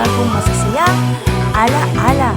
bagong masasayang ala-ala.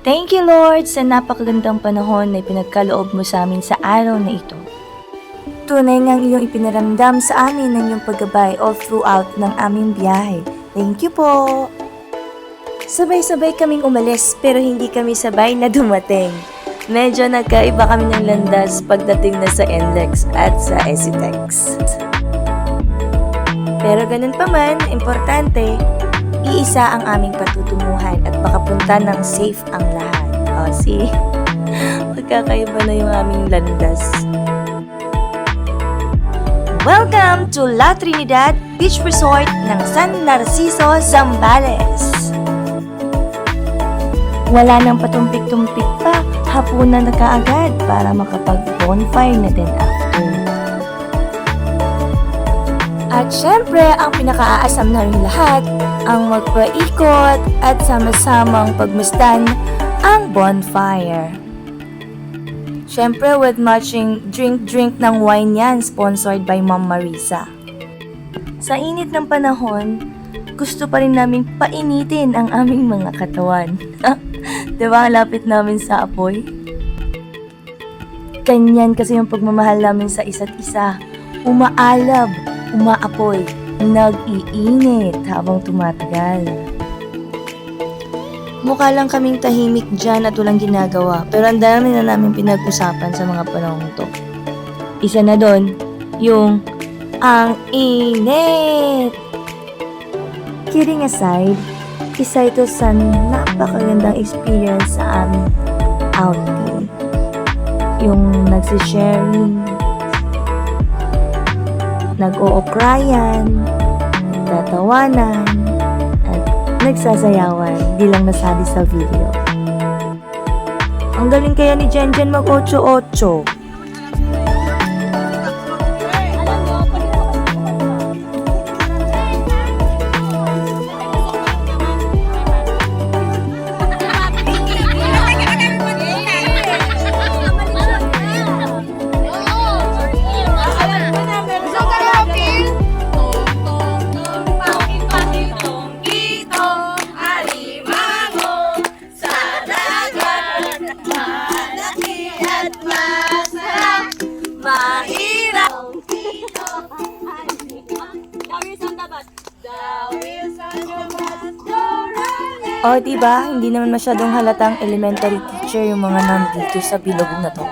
Thank you, Lord, sa napakagandang panahon na ipinagkaloob mo sa amin sa araw na ito. Tunay ngang iyong ipinaramdam sa amin ng iyong paggabay all throughout ng aming biyahe. Thank you po! Sabay-sabay kaming umalis pero hindi kami sabay na dumating. Medyo nagkaiba kami ng landas pagdating na sa NLEX at sa ECTEX. Pero ganun pa man, importante, iisa ang aming patutunguhan at makapunta ng safe ang lahat. O, see? Magkakaiba na yung aming landas. Welcome to La Trinidad Beach Resort ng San Narciso, Zambales. Wala nang patumpik-tumpik pa, hapunan na kaagad para makapag-bonfire na din after. At syempre, ang pinaka-aasam namin lahat, ang magpaikot at sama-samang pagmasdan ang bonfire. Syempre, with matching drink ng wine yan, sponsored by Ma'am Marisa. Sa init ng panahon, gusto pa rin namin painitin ang aming mga katawan. Diba ang lapit namin sa apoy? Ganyan kasi yung pagmamahal namin sa isa't isa. Umaalab, umaapoy, nag-iinit habang tumatagal. Mukha lang kaming tahimik dyan at walang ginagawa, pero ang dami na namin pinag-usapan sa mga panahon to. Isa na doon, yung ang init! Kidding aside, isa ito sa napakagandang experience sa aming outing. Yung nagsisharing, nag-o-okrayan, nagtatawanan, at nagsasayawan, di lang nasabi sa video. Ang galing kaya ni Jenjen mag-8-8. O, diba? Hindi naman masyadong halatang elementary teacher yung mga nandito sa bilog na to.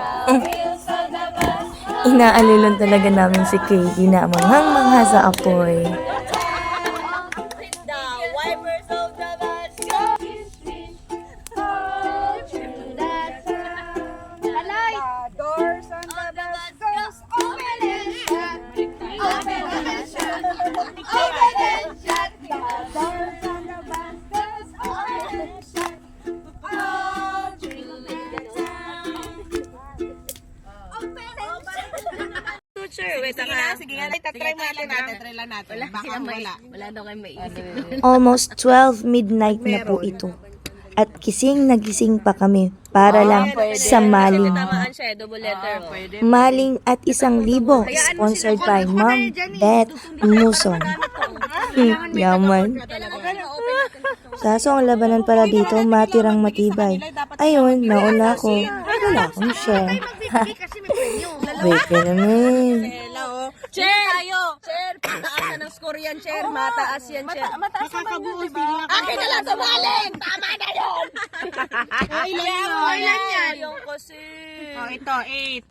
Inaalilon talaga namin si Katie na manghang-mangha sa apoy. Sige nga, try lang natin. Wala daw kayo maiisip. Almost 12 midnight na po ito. At gising na gising pa kami para lang sa maling. Maling at 1,000, sponsored by Ma'am Beth Muson. Yaman. Kaso ang labanan pala dito, matirang matibay. Ayun, nauna ako. Wala akong share. Wait ka naman. Chair! Tayo! Chair! Mataas ng score yan, Chair. Mataas yan, Chair. Mataas nakakabuo sila. Akin na lang sumaling! Tama na yun! Ilan yan? Yung kasi. Oh, ito, 8.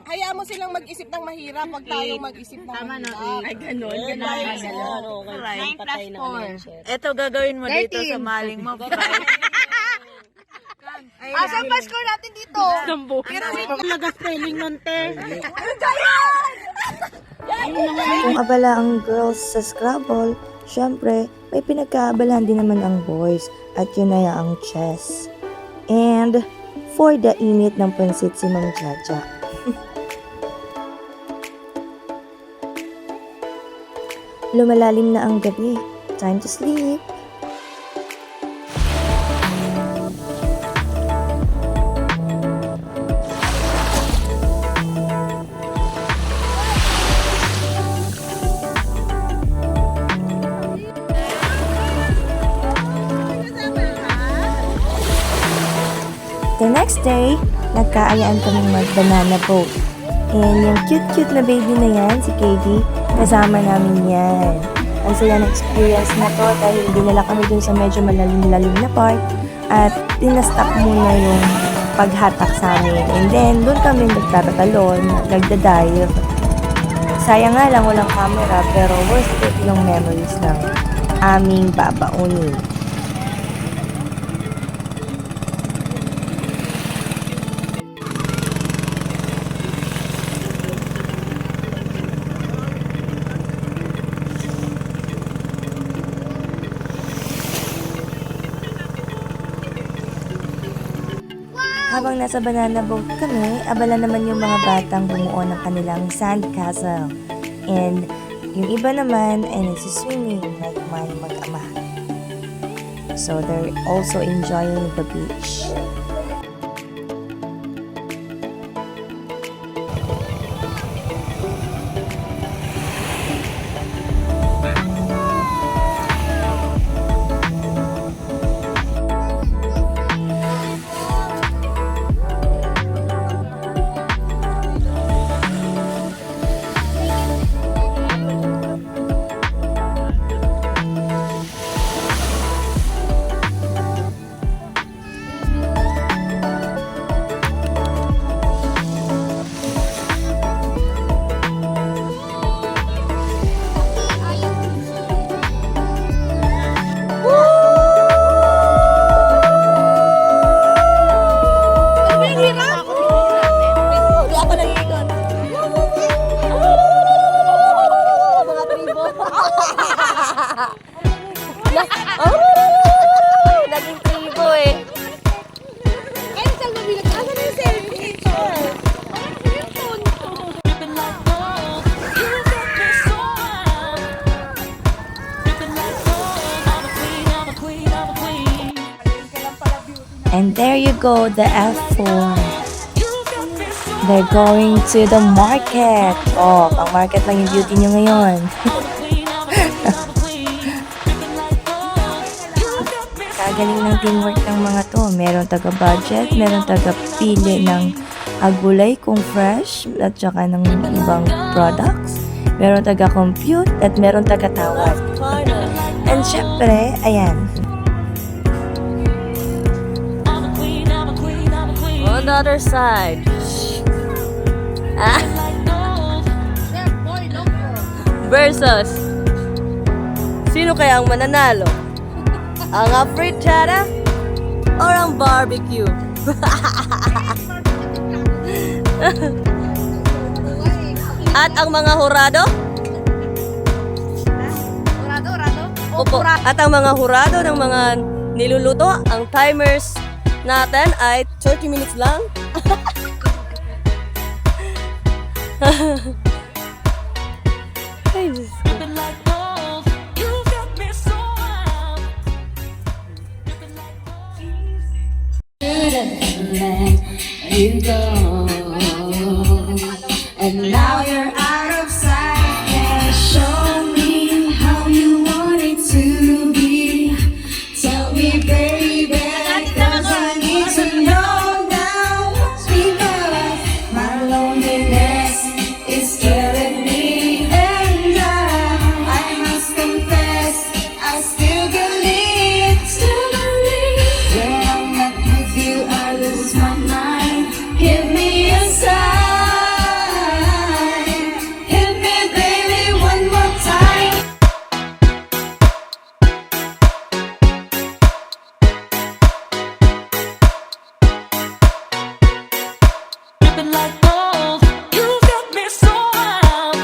Hayaan mo silang mag-isip ng mahirap pag tayo mag-isip ng mahirap. Ay, ganun. Ganun. 9 plus 4. Ito gagawin mo dito sa maling mo. Asan pa score natin dito? Talaga spelling nun, te. Ano dyan? Kung abala ang girls sa Scrabble, syempre, may pinagkaabalahan din naman ang boys at yun na ang chess. And for the init ng pansit si Ma'am Jaja. Lumalalim na ang gabi. Time to sleep. The next day, nagkaayaan kaming mag-banana boat. And yung cute-cute na baby na yan, si Katie, kasama namin yan. Ang saya ng experience na to dahil dinala kami dun sa medyo malalim-lalim na part at tinastop muna yung paghatak sa amin. And then, dun kami nagtatatalon, nagda-dive. Sayang nga lang walang camera pero worth it yung memories ng aming babaunin. Habang nasa banana boat kami, abala naman yung mga batang bumuo ng kanilang sand castle. And yung iba naman ay nagsiswimming like my mag-ama. So they're also enjoying the beach. Naging tribo eh. Ay, saan mabilag? Asan yung selfie? And there you go, the F4. They're going to the market. Oh, pang market lang yung beauty nyo ngayon. Kagaling ng teamwork ng mga to. Meron taga-budget, meron taga-pili ng agulay kung fresh at saka ng ibang products. Meron taga-compute at meron taga-tawad. And syempre, ayan. On the other side. Versus. Sino kaya ang mananalo? Ang afritada or ang barbecue? At ang mga hurado? Opo. At ang mga hurado ng mga niluluto, ang timers natin ay 30 minutes lang. Ay, Diyos ko. You go, and now you're out of sight. Yeah, show me how you want it to be. Tell me, baby, 'cause I need to know now. Because my loneliness is killing me, and I must confess, I still believe. When I'm not with you, I lose my mind. Give me a sign. Hit me, baby, one more time. Dripping like gold, you've got me so wild.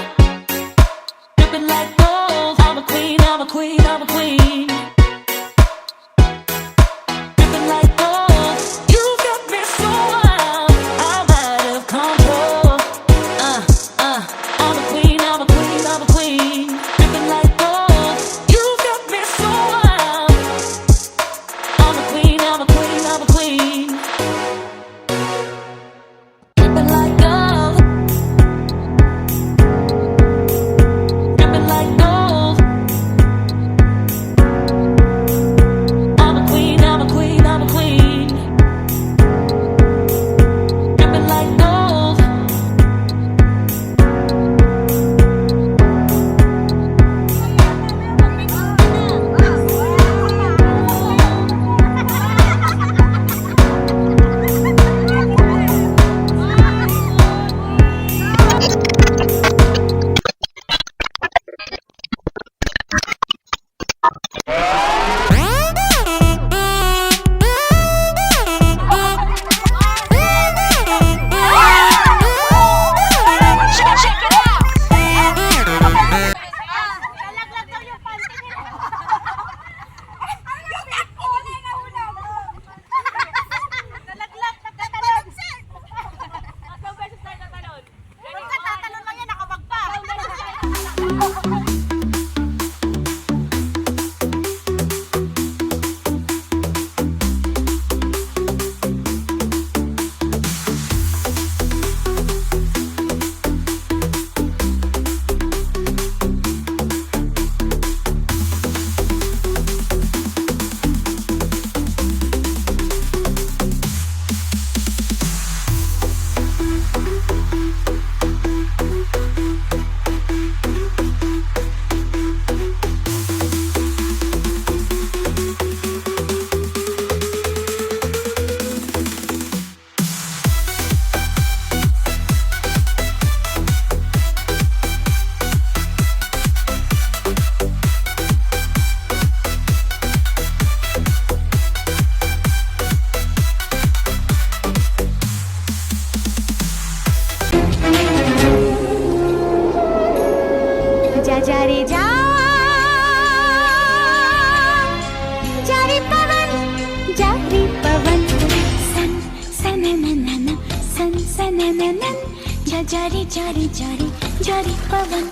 सनननन जरी जरी जरी जरी पवन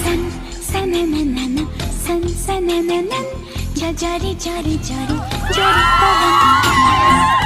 सन सनननन सन सनननन जरी जरी जरी जरी पवन